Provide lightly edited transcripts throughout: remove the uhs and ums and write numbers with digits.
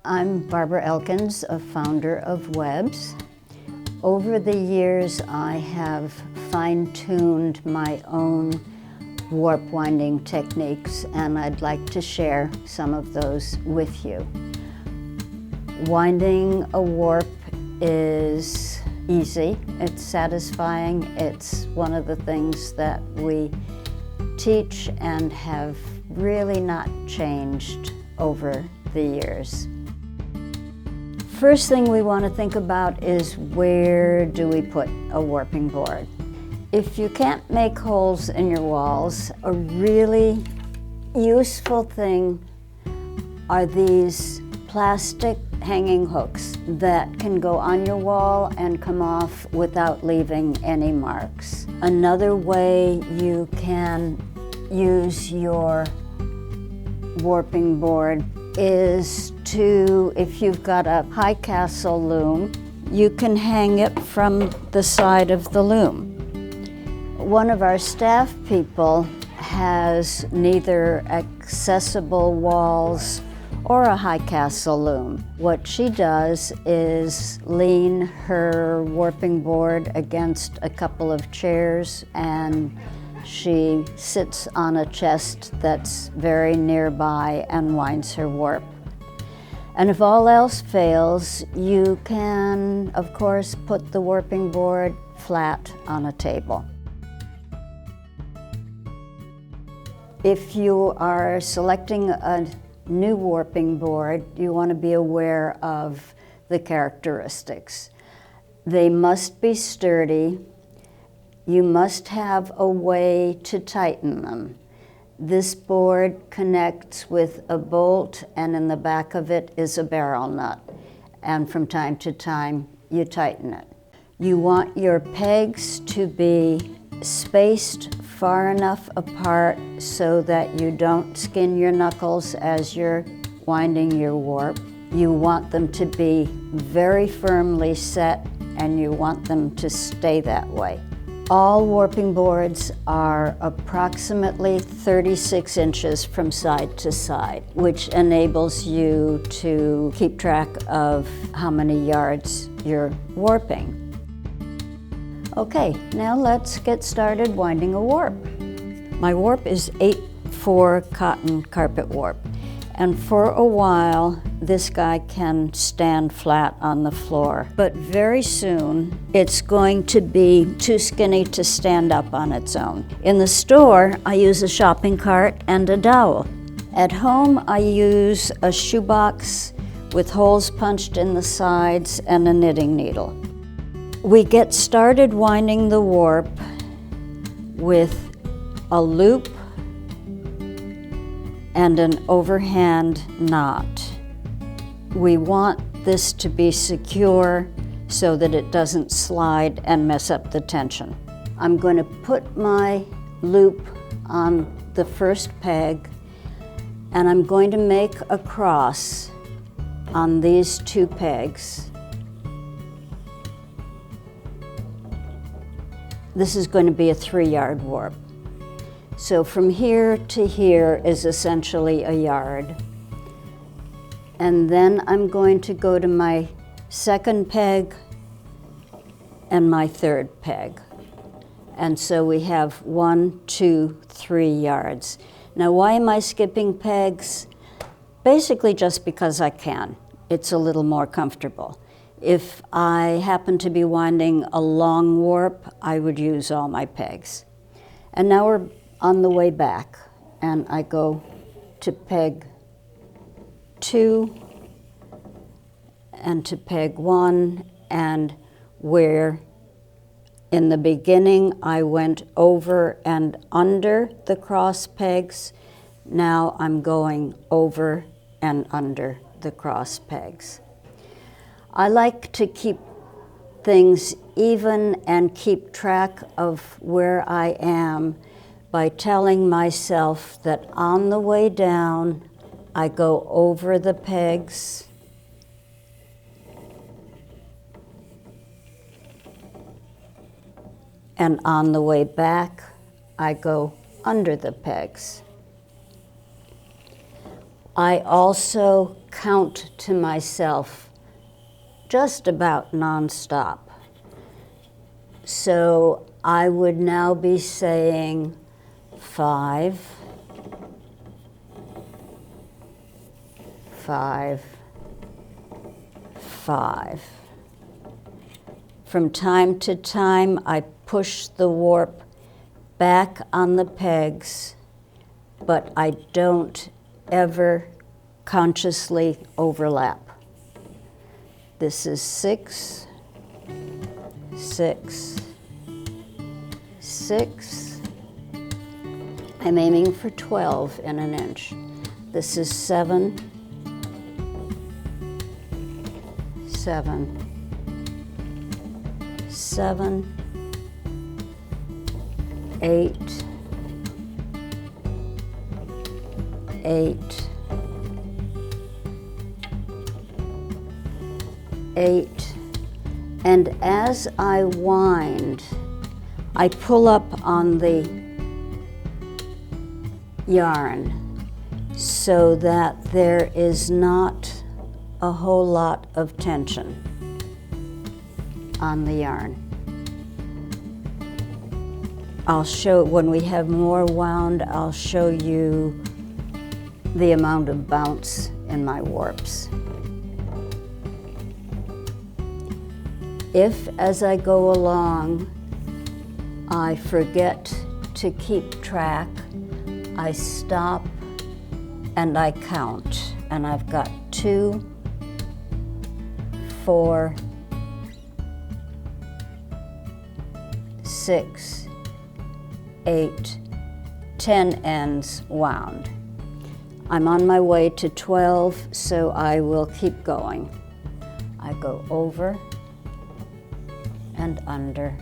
I'm Barbara Elkins, a founder of Webs. Over the years, I have fine-tuned my own warp winding techniques, and I'd like to share some of those with you. Winding a warp is easy, it's satisfying, it's one of the things that we teach and have really not changed over the years. First thing we want to think about is, where do we put a warping board? If you can't make holes in your walls, a really useful thing are these plastic hanging hooks that can go on your wall and come off without leaving any marks. Another way you can use your warping board is to, if you've got a high castle loom, you can hang it from the side of the loom. One of our staff people has neither accessible walls or a high castle loom. What she does is lean her warping board against a couple of chairs, and she sits on a chest that's very nearby and winds her warp. And if all else fails, you can, of course, put the warping board flat on a table. If you are selecting a new warping board, you want to be aware of the characteristics. They must be sturdy. You must have a way to tighten them. This board connects with a bolt, and in the back of it is a barrel nut. And from time to time, you tighten it. You want your pegs to be spaced far enough apart so that you don't skin your knuckles as you're winding your warp. You want them to be very firmly set, and you want them to stay that way. All warping boards are approximately 36 inches from side to side, which enables you to keep track of how many yards you're warping. Okay, now let's get started winding a warp. My warp is 8/4 cotton carpet warp, and for a while this guy can stand flat on the floor, but very soon it's going to be too skinny to stand up on its own. In the store, I use a shopping cart and a dowel. At home, I use a shoebox with holes punched in the sides and a knitting needle. We get started winding the warp with a loop and an overhand knot. We want this to be secure so that it doesn't slide and mess up the tension. I'm going to put my loop on the first peg, and I'm going to make a cross on these two pegs. This is going to be a 3-yard warp. So from here to here is essentially a yard. And then I'm going to go to my second peg and my third peg. And so we have 1, 2, 3 yards. Now, why am I skipping pegs? Basically just because I can. It's a little more comfortable. If I happen to be winding a long warp, I would use all my pegs. And now we're on the way back, and I go to peg 2 and to peg 1, and where in the beginning I went over and under the cross pegs, now I'm going over and under the cross pegs. I like to keep things even and keep track of where I am by telling myself that on the way down, I go over the pegs, and on the way back, I go under the pegs. I also count to myself just about nonstop. So I would now be saying 5, 5, 5. From time to time, I push the warp back on the pegs, but I don't ever consciously overlap. This is 6, 6, 6. I'm aiming for 12 in an inch. This is 7, 7, 7, 8, 8, 8. And as I wind, I pull up on the yarn so that there is not a whole lot of tension on the yarn. I'll show, when we have more wound, I'll show you the amount of bounce in my warps. If, as I go along, I forget to keep track, I stop and I count. And I've got 2, 4, 6, 8, 10 ends wound. I'm on my way to 12, so I will keep going. I go over and under.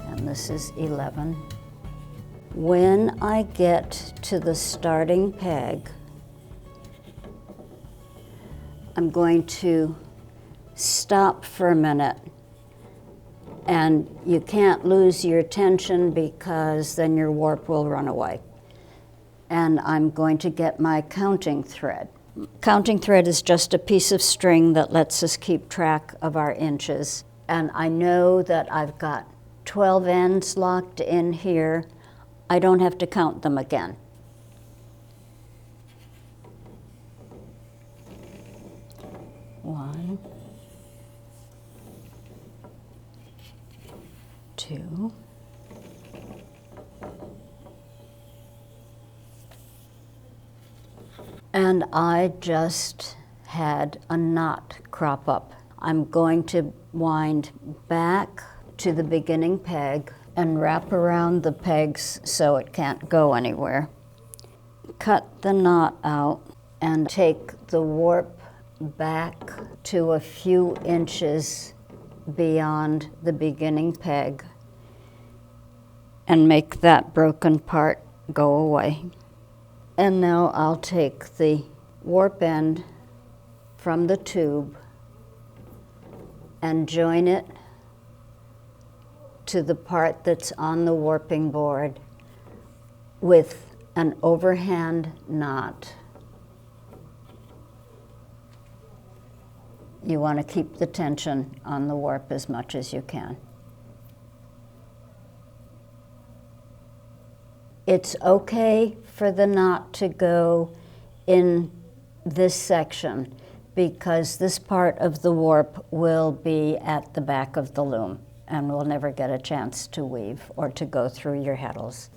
And this is 11. When I get to the starting peg, I'm going to stop for a minute. And you can't lose your tension because then your warp will run away. And I'm going to get my counting thread. Counting thread is just a piece of string that lets us keep track of our inches. And I know that I've got 12 ends locked in here. I don't have to count them again. One, 2, and I just had a knot crop up. I'm going to wind back to the beginning peg and wrap around the pegs so it can't go anywhere. Cut the knot out and take the warp back to a few inches beyond the beginning peg and make that broken part go away. And now I'll take the warp end from the tube and join it to the part that's on the warping board with an overhand knot. You want to keep the tension on the warp as much as you can. It's okay for the knot to go in this section because this part of the warp will be at the back of the loom and we'll never get a chance to weave or to go through your heddles.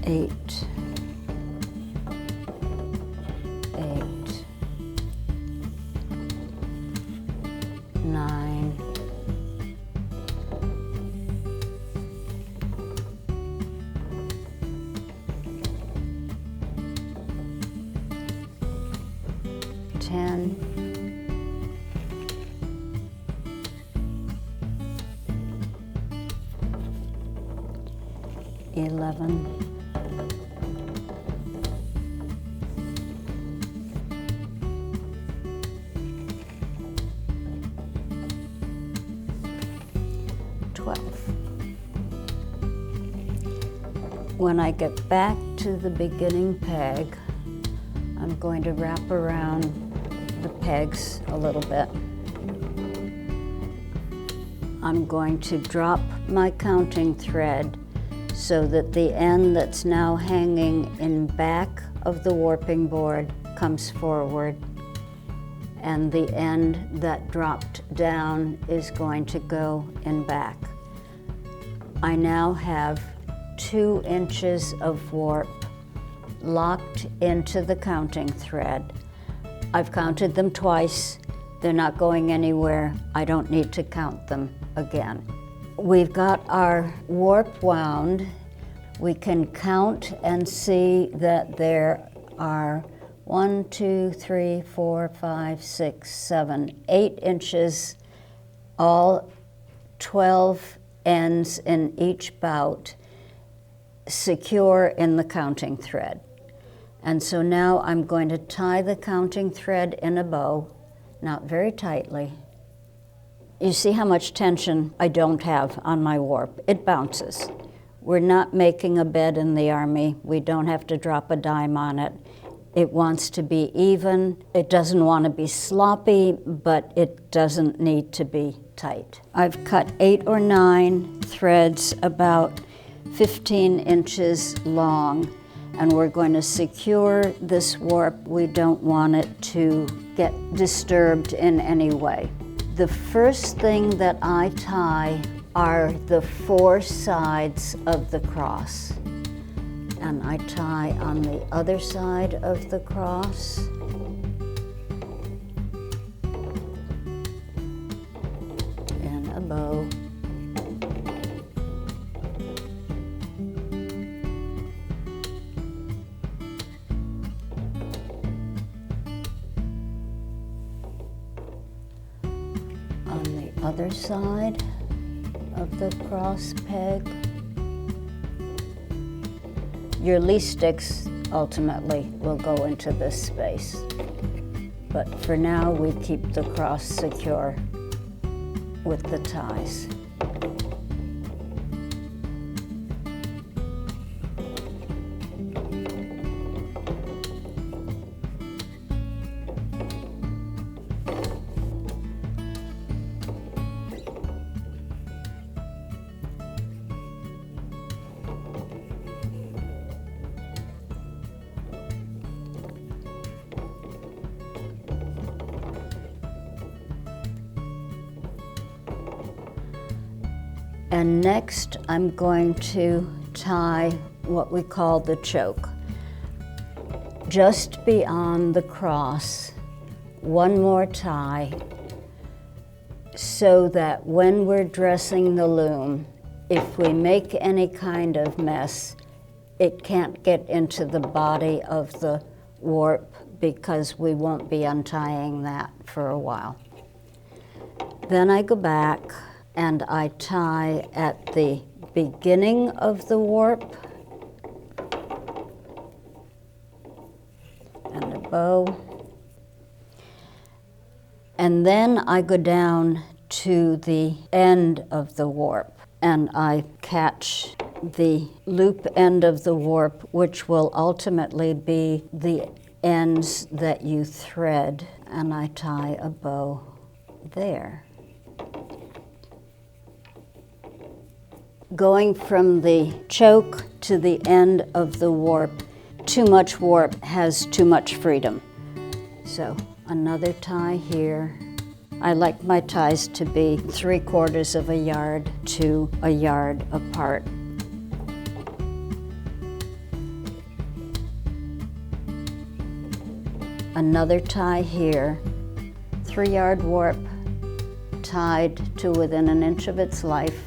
Eight. 9, 10, 11, 12. When I get back to the beginning peg, I'm going to wrap around the pegs a little bit. I'm going to drop my counting thread so that the end that's now hanging in back of the warping board comes forward, and the end that dropped down is going to go in back. I now have 2 inches of warp locked into the counting thread. I've counted them twice. They're not going anywhere. I don't need to count them again. We've got our warp wound. We can count and see that there are 1, 2, 3, 4, 5, 6, 7, 8 inches, all 12 ends in each bout, secure in the counting thread. And so now I'm going to tie the counting thread in a bow, not very tightly. You see how much tension I don't have on my warp. It bounces. We're not making a bed in the Army. We don't have to drop a dime on it. It wants to be even. It doesn't want to be sloppy, but it doesn't need to be tight. I've cut 8 or 9 threads about 15 inches long, and we're going to secure this warp. We don't want it to get disturbed in any way. The first thing that I tie are the 4 sides of the cross. And I tie on the other side of the cross. In a bow. On the other side of the cross peg. Your lee sticks ultimately will go into this space, but for now we keep the cross secure with the ties. And next, I'm going to tie what we call the choke. Just beyond the cross, one more tie, so that when we're dressing the loom, if we make any kind of mess, it can't get into the body of the warp because we won't be untying that for a while. Then I go back and I tie at the beginning of the warp and a bow. And then I go down to the end of the warp and I catch the loop end of the warp, which will ultimately be the ends that you thread, and I tie a bow there. Going from the choke to the end of the warp, too much warp has too much freedom. So another tie here. I like my ties to be 3/4 of a yard to a yard apart. Another tie here, 3-yard warp tied to within an inch of its life,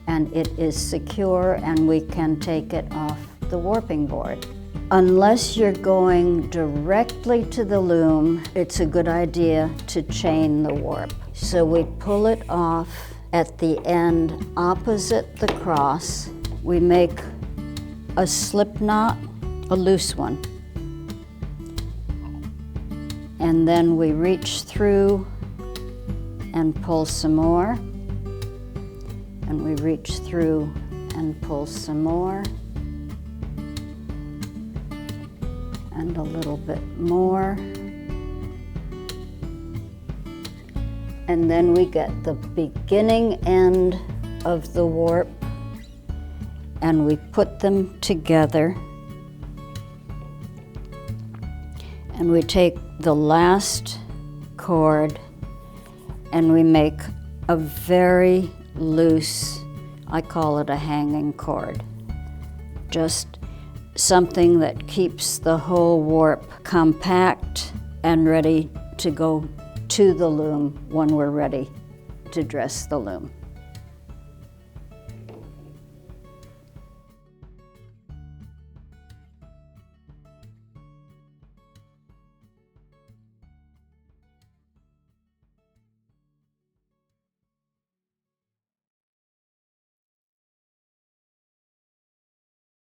and it is secure and we can take it off the warping board. Unless you're going directly to the loom, it's a good idea to chain the warp. So we pull it off at the end opposite the cross. We make a slip knot, a loose one. And then we reach through and pull some more. And we reach through and pull some more. And a little bit more. And then we get the beginning end of the warp and we put them together. And we take the last cord and we make a very loose, I call it a hanging cord. Just something that keeps the whole warp compact and ready to go to the loom when we're ready to dress the loom.